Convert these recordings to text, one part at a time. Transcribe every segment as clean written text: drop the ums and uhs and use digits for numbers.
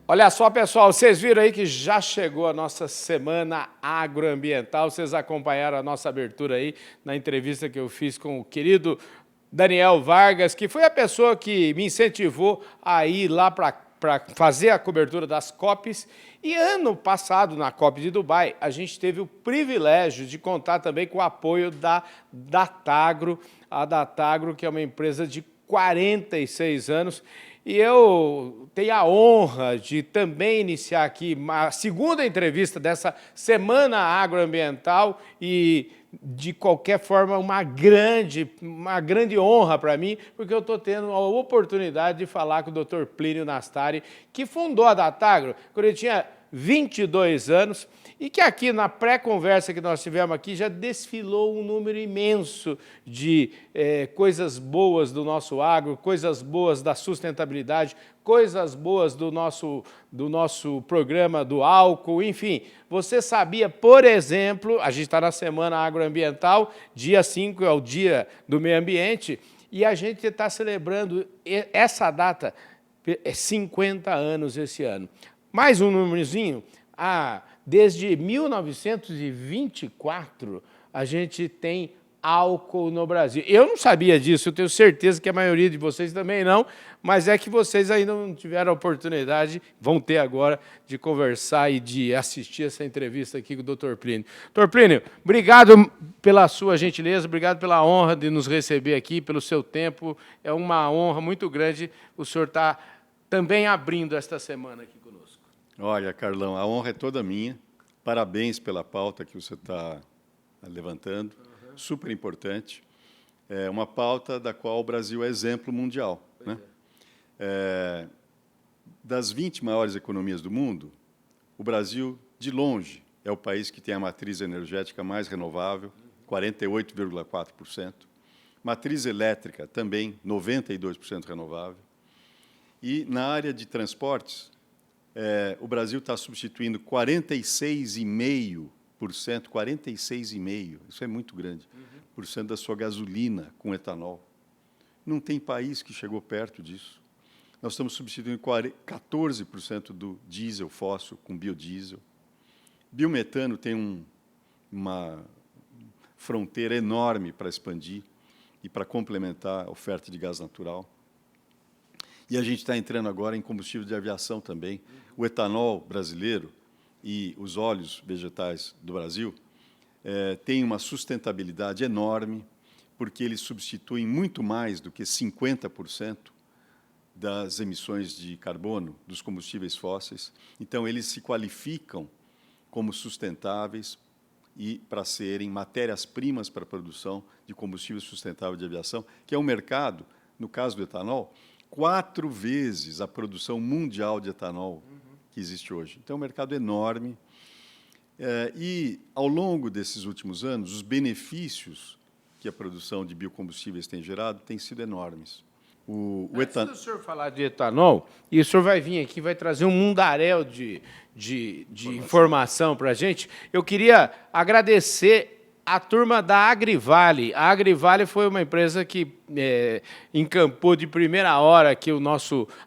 Olha só, pessoal, vocês viram aí que já chegou a nossa Semana Agroambiental. Vocês acompanharam a nossa abertura aí na entrevista que eu fiz com o querido Daniel Vargas, que foi a pessoa que me incentivou a ir lá para fazer a cobertura das COPs. E ano passado, na COP de Dubai, a gente teve o privilégio de contar também com o apoio da Datagro, a Datagro, que é uma empresa de 46 anos, e eu tenho a honra de também iniciar aqui a segunda entrevista dessa Semana Agroambiental e, de qualquer forma, uma grande honra para mim, porque eu estou tendo a oportunidade de falar com o Dr. Plínio Nastari, que fundou a Datagro quando ele tinha 22 anos, e que aqui na pré-conversa que nós tivemos aqui já desfilou um número imenso de coisas boas do nosso agro, coisas boas da sustentabilidade, coisas boas do nosso programa do álcool, enfim. Você sabia, por exemplo, a gente está na Semana Agroambiental, dia 5 é o Dia do Meio Ambiente, e a gente está celebrando essa data, 50 anos esse ano. Mais um númerozinho, desde 1924 a gente tem álcool no Brasil. Eu não sabia disso, eu tenho certeza que a maioria de vocês também não, mas é que vocês ainda não tiveram a oportunidade, vão ter agora, de conversar e de assistir essa entrevista aqui com o Dr. Plínio. Dr. Plínio, obrigado pela sua gentileza, obrigado pela honra de nos receber aqui, pelo seu tempo. É uma honra muito grande o senhor estar também abrindo esta semana aqui conosco. Olha, Carlão, a honra é toda minha. Parabéns pela pauta que você está levantando, super importante. É uma pauta da qual o Brasil é exemplo mundial, né? Das 20 maiores economias do mundo, o Brasil, de longe, é o país que tem a matriz energética mais renovável, 48,4%. Matriz elétrica, também, 92% renovável. E, na área de transportes, o Brasil está substituindo 46,5%, isso é muito grande, por cento da sua gasolina com etanol. Não tem país que chegou perto disso. Nós estamos substituindo 14% do diesel fóssil com biodiesel. Biometano tem uma fronteira enorme para expandir e para complementar a oferta de gás natural. E a gente está entrando agora em combustível de aviação também. O etanol brasileiro e os óleos vegetais do Brasil têm uma sustentabilidade enorme, porque eles substituem muito mais do que 50% das emissões de carbono dos combustíveis fósseis. Então, eles se qualificam como sustentáveis e para serem matérias-primas para a produção de combustível sustentável de aviação, que é um mercado, no caso do etanol, 4 vezes a produção mundial de etanol que existe hoje. Então, é um mercado enorme. E, ao longo desses últimos anos, os benefícios que a produção de biocombustíveis tem gerado têm sido enormes. Antes do senhor falar de etanol, e o senhor vai vir aqui, vai trazer um mundaréu de informação para a gente, eu queria agradecer a turma da Agrivale. A Agrivale foi uma empresa que encampou de primeira hora aqui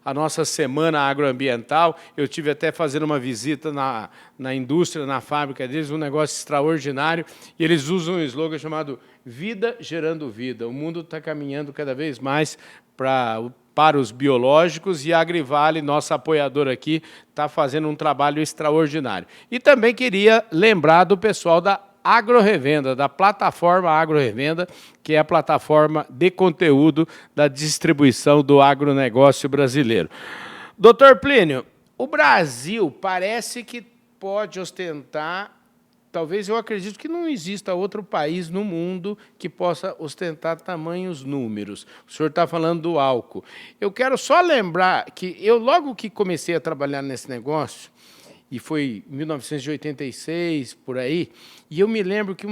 a nossa Semana Agroambiental. Eu tive até fazendo uma visita na indústria, na fábrica deles, um negócio extraordinário. E eles usam um slogan chamado Vida Gerando Vida. O mundo está caminhando cada vez mais para os biológicos, e a Agrivale, nossa apoiadora aqui, está fazendo um trabalho extraordinário. E também queria lembrar do pessoal da AgroRevenda, da plataforma AgroRevenda, que é a plataforma de conteúdo da distribuição do agronegócio brasileiro. Doutor Plínio, o Brasil parece que pode ostentar, talvez eu acredito que não exista outro país no mundo que possa ostentar tamanhos números. O senhor está falando do álcool. Eu quero só lembrar que eu, logo que comecei a trabalhar nesse negócio, e foi em 1986, por aí, e eu me lembro que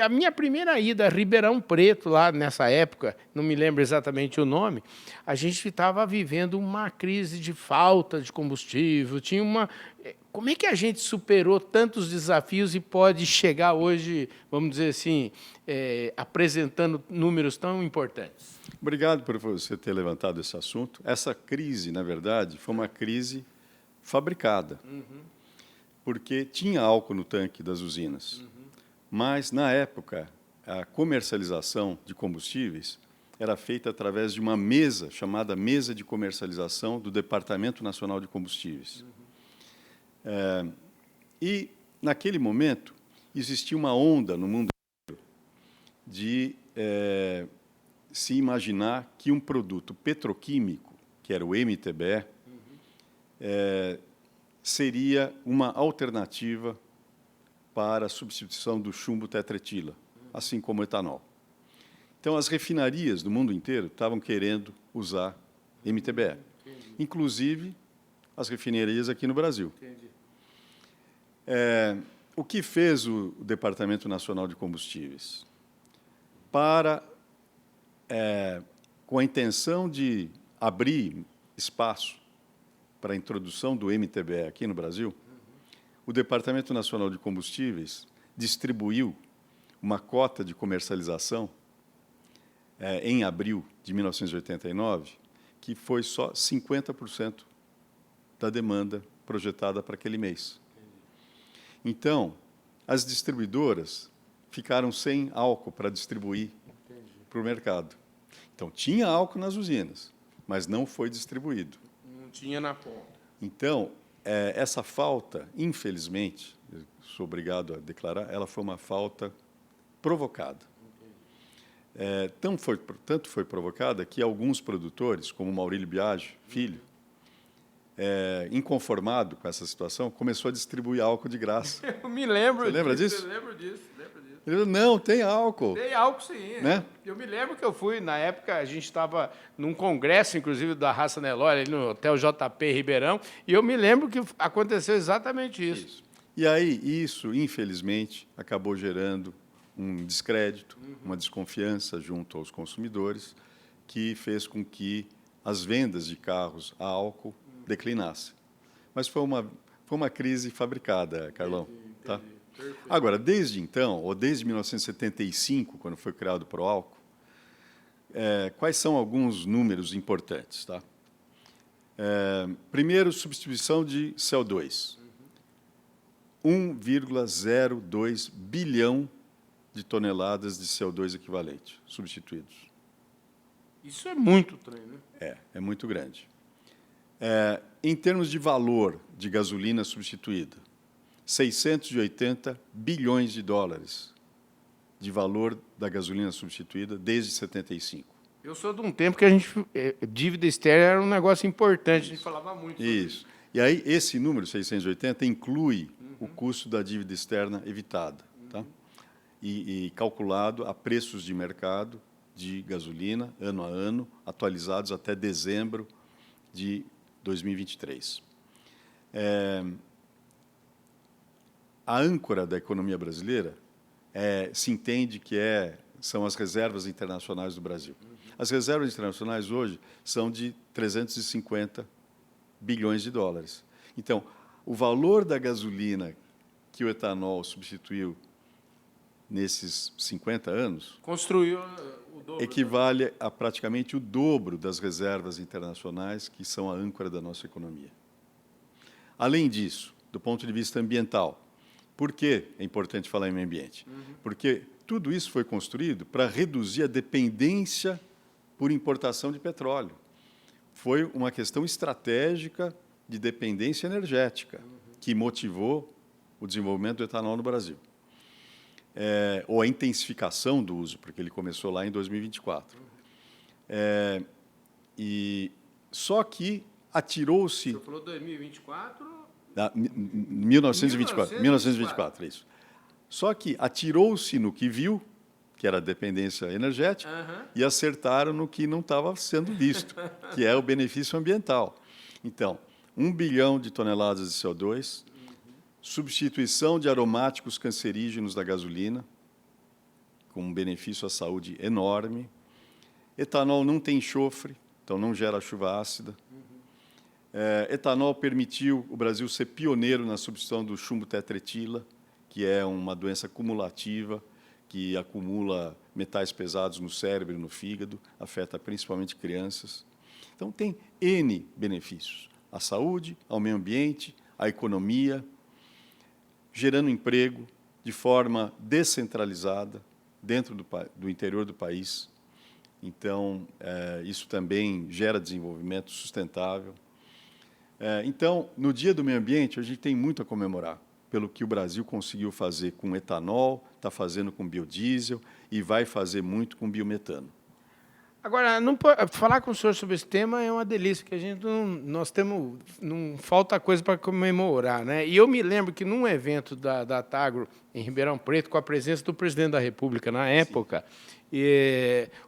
a minha primeira ida a Ribeirão Preto, lá nessa época, não me lembro exatamente o nome, a gente estava vivendo uma crise de falta de combustível, como é que a gente superou tantos desafios e pode chegar hoje, vamos dizer assim, apresentando números tão importantes? Obrigado por você ter levantado esse assunto. Essa crise, na verdade, foi uma crise fabricada, porque tinha álcool no tanque das usinas. Mas, na época, a comercialização de combustíveis era feita através de uma mesa, chamada Mesa de Comercialização do Departamento Nacional de Combustíveis. E, naquele momento, existia uma onda no mundo inteiro de se imaginar que um produto petroquímico, que era o MTBE, seria uma alternativa para a substituição do chumbo tetretila, assim como o etanol. Então, as refinarias do mundo inteiro estavam querendo usar MTBE, inclusive as refinarias aqui no Brasil. O que fez o Departamento Nacional de Combustíveis? Com a intenção de abrir espaço para a introdução do MTBE aqui no Brasil, o Departamento Nacional de Combustíveis distribuiu uma cota de comercialização em abril de 1989, que foi só 50% da demanda projetada para aquele mês. Então, as distribuidoras ficaram sem álcool para distribuir para o mercado. Então, tinha álcool nas usinas, mas não foi distribuído. Não tinha na ponta. Então, essa falta, infelizmente, eu sou obrigado a declarar, ela foi uma falta provocada. Tanto foi provocada que alguns produtores, como Maurílio Biagi, filho, inconformado com essa situação, começou a distribuir álcool de graça. Eu me lembro Você lembra disso? Eu lembro disso. Ele falou, não, tem álcool. Tem álcool, sim. Né? Eu me lembro que eu fui, na época, a gente estava num congresso, inclusive, da Raça Nelore, ali no Hotel JP Ribeirão, e eu me lembro que aconteceu exatamente isso. E aí, isso, infelizmente, acabou gerando um descrédito, uma desconfiança junto aos consumidores, que fez com que as vendas de carros a álcool declinassem. Mas foi uma crise fabricada, Carlão. Tá? Agora, desde então, ou desde 1975, quando foi criado o Proálcool, quais são alguns números importantes? Tá? Primeiro, substituição de CO2. 1,02 bilhão de toneladas de CO2 equivalente substituídos. Isso é muito trem, né? É muito grande. Em termos de valor de gasolina substituída, 680 bilhões de dólares de valor da gasolina substituída desde 75. Eu sou de um tempo que a gente dívida externa era um negócio importante, a gente falava muito sobre isso. E aí esse número 680 inclui o custo da dívida externa evitada, tá? E calculado a preços de mercado de gasolina, ano a ano, atualizados até dezembro de 2023. A âncora da economia brasileira se entende que são as reservas internacionais do Brasil. As reservas internacionais hoje são de 350 bilhões de dólares. Então, o valor da gasolina que o etanol substituiu nesses 50 anos construiu o dobro, equivale a praticamente o dobro das reservas internacionais que são a âncora da nossa economia. Além disso, do ponto de vista ambiental, por que é importante falar em meio ambiente? Porque tudo isso foi construído para reduzir a dependência por importação de petróleo. Foi uma questão estratégica de dependência energética que motivou o desenvolvimento do etanol no Brasil. Ou a intensificação do uso, porque ele começou lá em 2024. Só que atirou-se... Você falou 2024? 1924, isso. Só que atirou-se no que viu, que era a dependência energética, e acertaram no que não estava sendo visto, que é o benefício ambiental. Então, 1 bilhão de toneladas de CO2, substituição de aromáticos cancerígenos da gasolina, com um benefício à saúde enorme. Etanol não tem enxofre, então não gera chuva ácida. Etanol permitiu o Brasil ser pioneiro na substituição do chumbo tetretila, que é uma doença cumulativa, que acumula metais pesados no cérebro e no fígado, afeta principalmente crianças. Então, tem N benefícios. à saúde, ao meio ambiente, à economia, gerando emprego de forma descentralizada dentro do interior do país. Então, isso também gera desenvolvimento sustentável. Então, no Dia do Meio Ambiente, a gente tem muito a comemorar pelo que o Brasil conseguiu fazer com etanol, está fazendo com biodiesel e vai fazer muito com biometano. Agora, falar com o senhor sobre esse tema é uma delícia, porque não falta coisa para comemorar, né? E eu me lembro que num evento da Tagro em Ribeirão Preto, com a presença do presidente da República na época,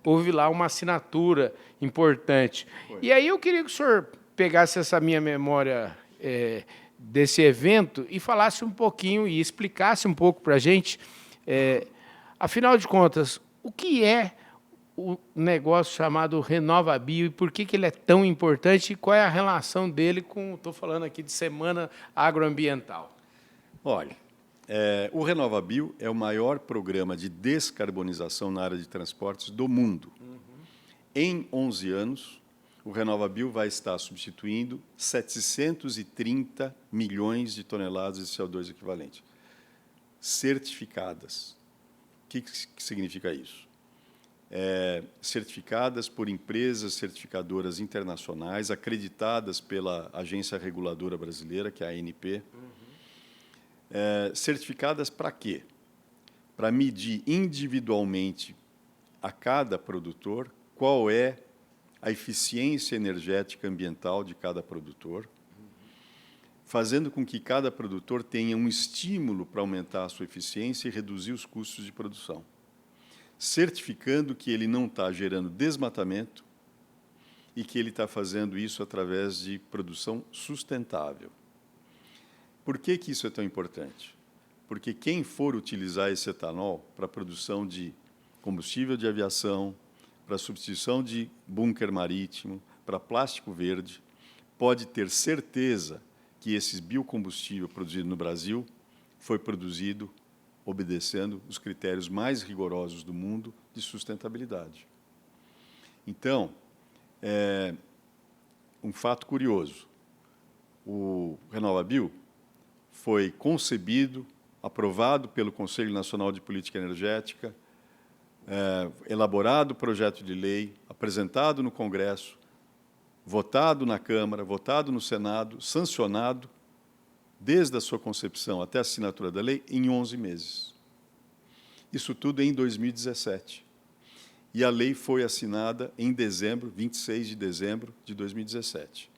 houve lá uma assinatura importante. Foi. E aí eu queria que o senhor pegasse essa minha memória desse evento e falasse um pouquinho e explicasse um pouco para a gente, afinal de contas, o que é o negócio chamado RenovaBio e por que ele é tão importante e qual é a relação dele com, estou falando aqui de Semana Agroambiental. Olha, o RenovaBio é o maior programa de descarbonização na área de transportes do mundo. Em 11 anos, o RenovaBio vai estar substituindo 730 milhões de toneladas de CO2 equivalente, certificadas. O que significa isso? Certificadas por empresas certificadoras internacionais, acreditadas pela Agência Reguladora Brasileira, que é a ANP. Certificadas para quê? Para medir individualmente a cada produtor qual é a eficiência energética ambiental de cada produtor, fazendo com que cada produtor tenha um estímulo para aumentar a sua eficiência e reduzir os custos de produção, certificando que ele não está gerando desmatamento e que ele está fazendo isso através de produção sustentável. Por que isso é tão importante? Porque quem for utilizar esse etanol para a produção de combustível de aviação, para a substituição de bunker marítimo, para plástico verde, pode ter certeza que esse biocombustível produzido no Brasil foi produzido obedecendo os critérios mais rigorosos do mundo de sustentabilidade. Então, um fato curioso, o RenovaBio foi concebido, aprovado pelo Conselho Nacional de Política Energética, elaborado o projeto de lei, apresentado no Congresso, votado na Câmara, votado no Senado, sancionado, desde a sua concepção até a assinatura da lei, em 11 meses. Isso tudo em 2017. E a lei foi assinada em dezembro, 26 de dezembro de 2017.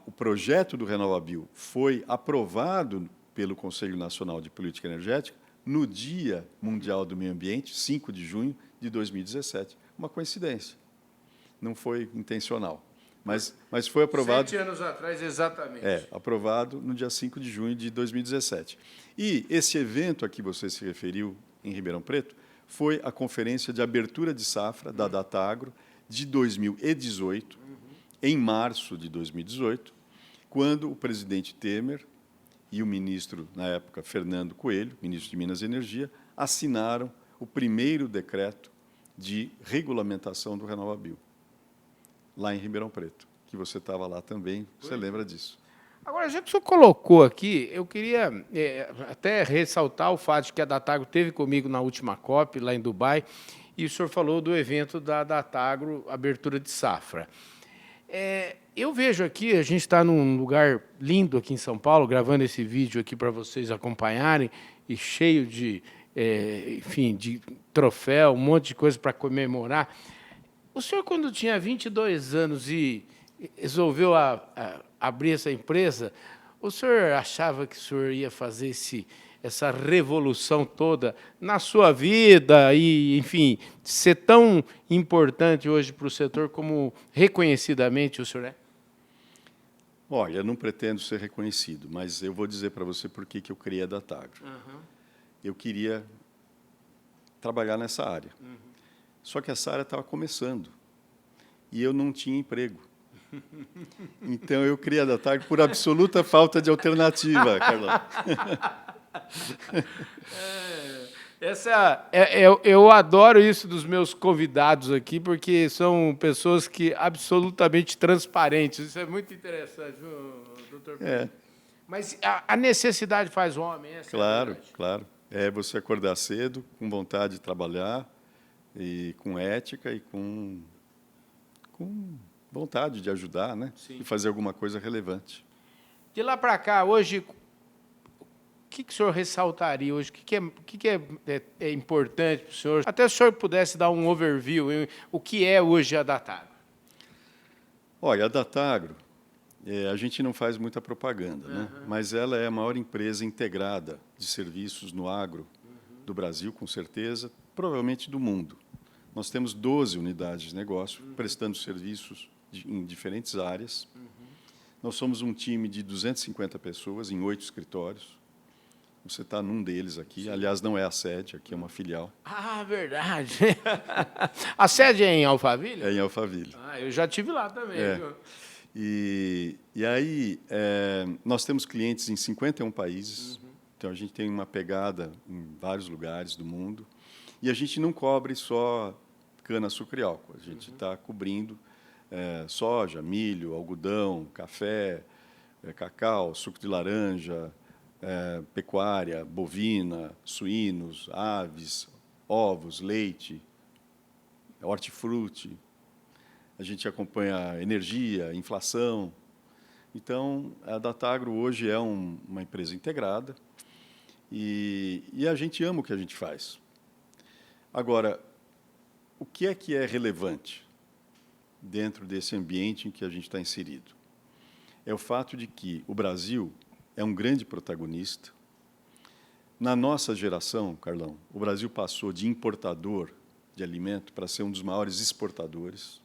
O projeto do RenovaBio foi aprovado pelo Conselho Nacional de Política Energética no Dia Mundial do Meio Ambiente, 5 de junho de 2017. Uma coincidência. Não foi intencional. Mas foi aprovado... 7 anos atrás, exatamente. Aprovado no dia 5 de junho de 2017. E esse evento a que você se referiu, em Ribeirão Preto, foi a conferência de abertura de safra da Datagro de 2018, em março de 2018, quando o presidente Temer e o ministro, na época, Fernando Coelho, ministro de Minas e Energia, assinaram o primeiro decreto de regulamentação do RenovaBio, lá em Ribeirão Preto, que você estava lá também, você lembra disso. Agora, já que o senhor colocou aqui, eu queria até ressaltar o fato de que a Datagro esteve comigo na última COP, lá em Dubai, e o senhor falou do evento da Datagro, abertura de safra. Eu vejo aqui, a gente está num lugar lindo aqui em São Paulo, gravando esse vídeo aqui para vocês acompanharem, e cheio de, enfim, de troféu, um monte de coisa para comemorar. O senhor, quando tinha 22 anos e resolveu abrir essa empresa, o senhor achava que o senhor ia fazer essa revolução toda na sua vida e, enfim, ser tão importante hoje para o setor como reconhecidamente o senhor é? Olha, eu não pretendo ser reconhecido, mas eu vou dizer para você por que eu criei a Datagro. Eu queria trabalhar nessa área. Só que essa área estava começando e eu não tinha emprego. Então, eu criei a Datagro por absoluta falta de alternativa, Carlão. Eu adoro isso dos meus convidados aqui, porque são pessoas que absolutamente transparentes. Isso é muito interessante, doutor Pedro. Mas a necessidade faz o homem, essa Claro, é a verdade. claro. É você acordar cedo, com vontade de trabalhar, e com ética e com vontade de ajudar, né? Sim. E fazer alguma coisa relevante. De lá para cá, hoje, o que o senhor ressaltaria hoje? O que é importante para o senhor? Até se o senhor pudesse dar um overview, o que é hoje a Datagro? Olha, a Datagro, a gente não faz muita propaganda, né? Mas ela é a maior empresa integrada de serviços no agro do Brasil, com certeza, provavelmente do mundo. Nós temos 12 unidades de negócio prestando serviços em diferentes áreas. Nós somos um time de 250 pessoas em 8 escritórios. Você está num deles aqui. Sim. Aliás, não é a sede, aqui é uma filial. Ah, verdade. A sede é em Alphaville? É em Alphaville. Ah, eu já estive lá também. Viu? E aí, nós temos clientes em 51 países. Então, a gente tem uma pegada em vários lugares do mundo. E a gente não cobre só cana-açúcar e álcool. A gente está cobrindo soja, milho, algodão, café, cacau, suco de laranja, pecuária, bovina, suínos, aves, ovos, leite, hortifruti. A gente acompanha energia, inflação. Então, a Datagro hoje é uma empresa integrada e a gente ama o que a gente faz. Agora, o que é relevante dentro desse ambiente em que a gente está inserido? É o fato de que o Brasil é um grande protagonista. Na nossa geração, Carlão, o Brasil passou de importador de alimento para ser um dos maiores exportadores.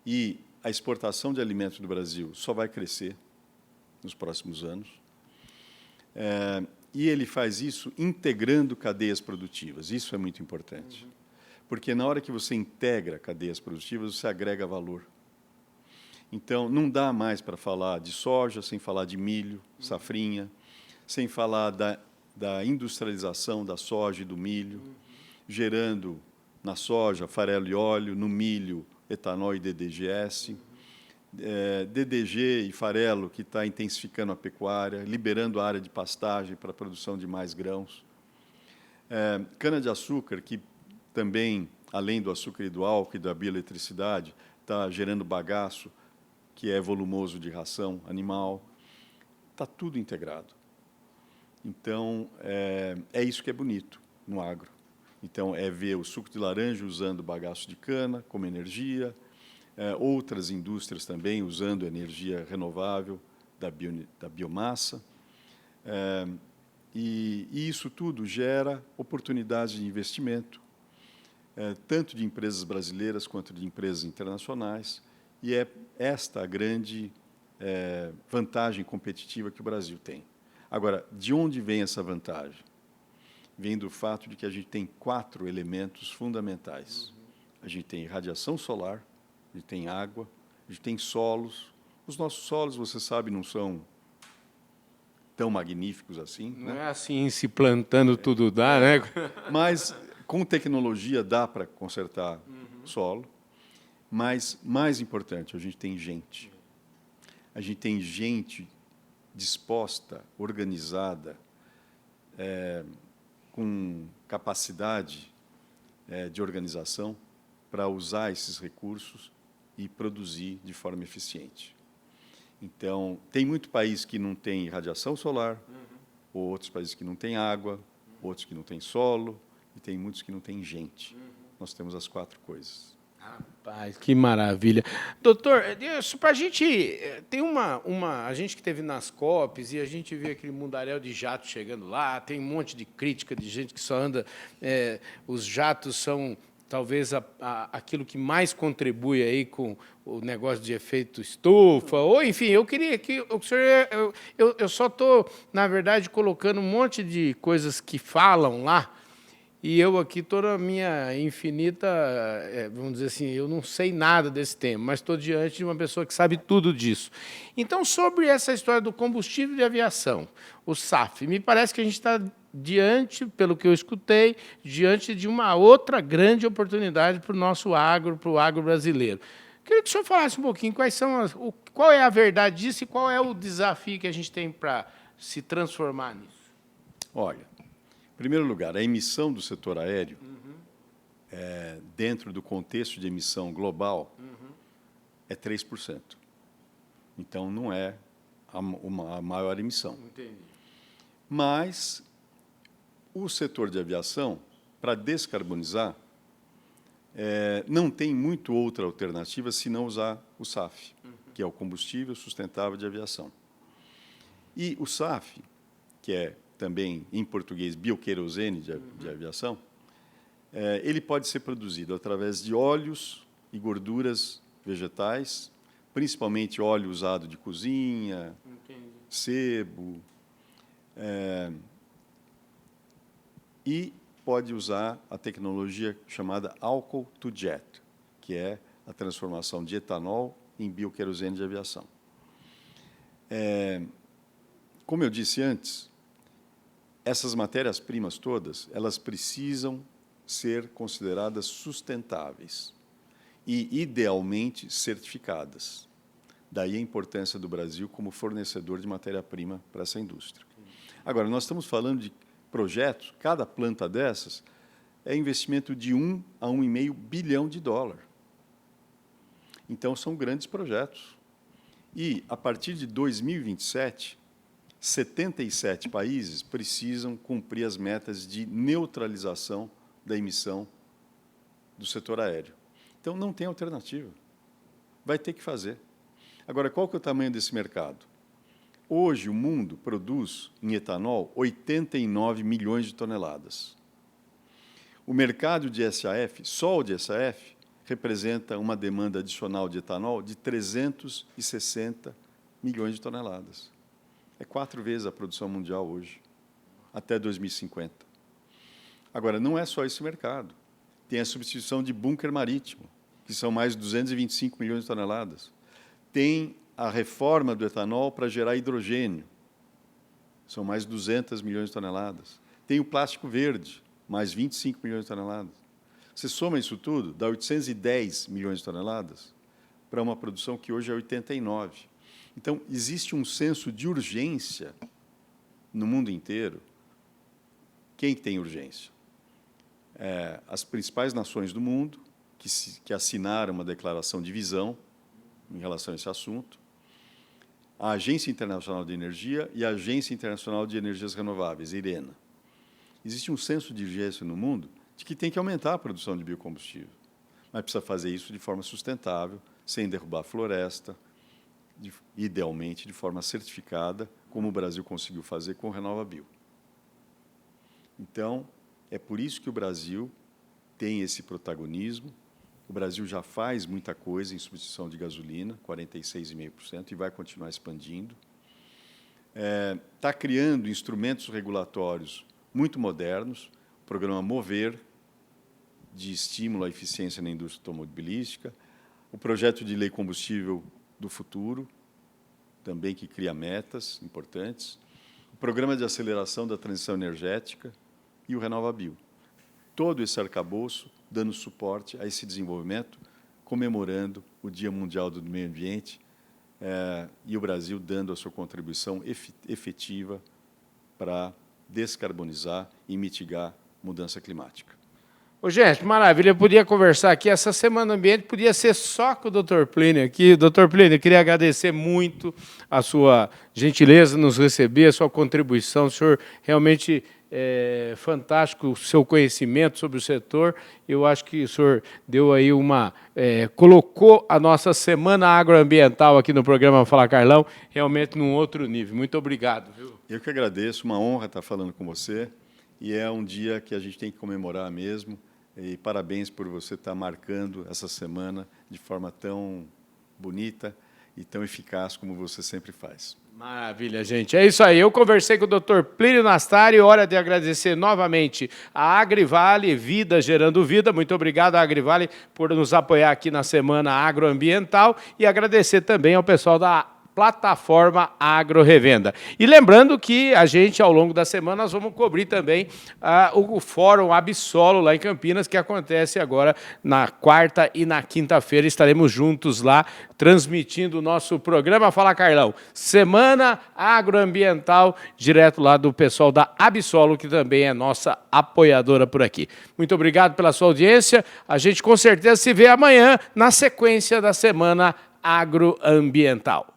E a exportação de alimentos do Brasil só vai crescer nos próximos anos. E ele faz isso integrando cadeias produtivas. Isso é muito importante. Porque na hora que você integra cadeias produtivas, você agrega valor. Então, não dá mais para falar de soja sem falar de milho, safrinha, sem falar da industrialização da soja e do milho, gerando na soja farelo e óleo, no milho etanol e DDGS, DDG e farelo que está intensificando a pecuária, liberando a área de pastagem para a produção de mais grãos. Cana-de-açúcar, que também, além do açúcar e do álcool e da bioeletricidade, está gerando bagaço, que é volumoso de ração animal. Está tudo integrado. Então, é isso que é bonito no agro. Então, é ver o suco de laranja usando bagaço de cana como energia, outras indústrias também usando energia renovável da biomassa. E isso tudo gera oportunidades de investimento, tanto de empresas brasileiras quanto de empresas internacionais, e é esta a grande vantagem competitiva que o Brasil tem. Agora, de onde vem essa vantagem? Vem do fato de que a gente tem 4 elementos fundamentais. A gente tem radiação solar, a gente tem água, a gente tem solos. Os nossos solos, você sabe, não são tão magníficos assim. Não é assim, se plantando tudo dá, né? Mas, com tecnologia, dá para consertar solo. Mas, mais importante, a gente tem gente. A gente tem gente disposta, organizada, com capacidade de organização para usar esses recursos e produzir de forma eficiente. Então, tem muito país que não tem radiação solar, outros países que não têm água, outros que não têm solo, e tem muitos que não têm gente. Nós temos as 4 coisas. Rapaz, que maravilha. Doutor, para a gente, tem a gente que esteve nas COPs e a gente vê aquele mundaréu de jatos chegando lá, tem um monte de crítica de gente que só anda... os jatos são, talvez, aquilo que mais contribui aí com o negócio de efeito estufa, ou, enfim, eu queria que o senhor... Eu só estou, na verdade, colocando um monte de coisas que falam lá, e eu aqui, toda a minha infinita, vamos dizer assim, eu não sei nada desse tema, mas estou diante de uma pessoa que sabe tudo disso. Então, sobre essa história do combustível de aviação, o SAF, me parece que a gente está diante, pelo que eu escutei, diante de uma outra grande oportunidade para o nosso agro, para o agro brasileiro. Queria que o senhor falasse um pouquinho qual é a verdade disso e qual é o desafio que a gente tem para se transformar nisso. Olha, em primeiro lugar, a emissão do setor aéreo, dentro do contexto de emissão global, é 3%. Então, não é a maior emissão. Entendi. Mas o setor de aviação, para descarbonizar, não tem muito outra alternativa se não usar o SAF, que é o combustível sustentável de aviação. E o SAF, que é também, em português, bioquerosene de aviação, ele pode ser produzido através de óleos e gorduras vegetais, principalmente óleo usado de cozinha, sebo, e pode usar a tecnologia chamada álcool to jet, que é a transformação de etanol em bioquerosene de aviação. Como eu disse antes, essas matérias-primas todas, elas precisam ser consideradas sustentáveis e, idealmente, certificadas. Daí a importância do Brasil como fornecedor de matéria-prima para essa indústria. Agora, nós estamos falando de projetos, cada planta dessas é investimento de 1 a 1,5 bilhão de dólar. Então, são grandes projetos. E, a partir de 2027, 77 países precisam cumprir as metas de neutralização da emissão do setor aéreo. Então, não tem alternativa. Vai ter que fazer. Agora, qual que é o tamanho desse mercado? Hoje, o mundo produz, em etanol, 89 milhões de toneladas. O mercado de SAF, só o de SAF, representa uma demanda adicional de etanol de 360 milhões de toneladas. É 4 vezes a produção mundial hoje, até 2050. Agora, não é só esse mercado. Tem a substituição de bunker marítimo, que são mais de 225 milhões de toneladas. Tem a reforma do etanol para gerar hidrogênio, são mais de 200 milhões de toneladas. Tem o plástico verde, mais 25 milhões de toneladas. Você soma isso tudo, dá 810 milhões de toneladas para uma produção que hoje é 89. Então, existe um senso de urgência no mundo inteiro. Quem tem urgência? As principais nações do mundo, que assinaram uma declaração de visão em relação a esse assunto, a Agência Internacional de Energia e a Agência Internacional de Energias Renováveis, IRENA. Existe um senso de urgência no mundo de que tem que aumentar a produção de biocombustível, mas precisa fazer isso de forma sustentável, sem derrubar a floresta, idealmente de forma certificada, como o Brasil conseguiu fazer com o RenovaBio. Então, é por isso que o Brasil tem esse protagonismo. O Brasil já faz muita coisa em substituição de gasolina, 46,5%, e vai continuar expandindo. Está criando instrumentos regulatórios muito modernos, o programa Mover, de estímulo à eficiência na indústria automobilística, o projeto de lei combustível do futuro, também que cria metas importantes, o programa de aceleração da transição energética e o RenovaBio. Todo esse arcabouço dando suporte a esse desenvolvimento, comemorando o Dia Mundial do Meio Ambiente e o Brasil dando a sua contribuição efetiva para descarbonizar e mitigar mudança climática. Ô, gente, maravilha, eu podia conversar aqui. Essa Semana do Ambiente podia ser só com o Dr. Plínio aqui. Dr. Plínio, eu queria agradecer muito a sua gentileza em nos receber, a sua contribuição. O senhor realmente fantástico o seu conhecimento sobre o setor. Eu acho que o senhor deu aí colocou a nossa Semana Agroambiental aqui no programa Fala Carlão realmente num outro nível. Muito obrigado. Viu? Eu que agradeço, uma honra estar falando com você. E é um dia que a gente tem que comemorar mesmo. E parabéns por você estar marcando essa semana de forma tão bonita e tão eficaz como você sempre faz. Maravilha, gente. É isso aí. Eu conversei com o Dr. Plínio Nastari. Hora de agradecer novamente a Agrivale, Vida Gerando Vida. Muito obrigado, Agrivale, por nos apoiar aqui na Semana Agroambiental. E agradecer também ao pessoal da Plataforma Agro Revenda. E lembrando que a gente, ao longo da semana, nós vamos cobrir também o Fórum Absolo lá em Campinas, que acontece agora na quarta e na quinta-feira. Estaremos juntos lá, transmitindo o nosso programa. Fala, Carlão. Semana Agroambiental, direto lá do pessoal da Absolo, que também é nossa apoiadora por aqui. Muito obrigado pela sua audiência. A gente com certeza se vê amanhã, na sequência da Semana Agroambiental.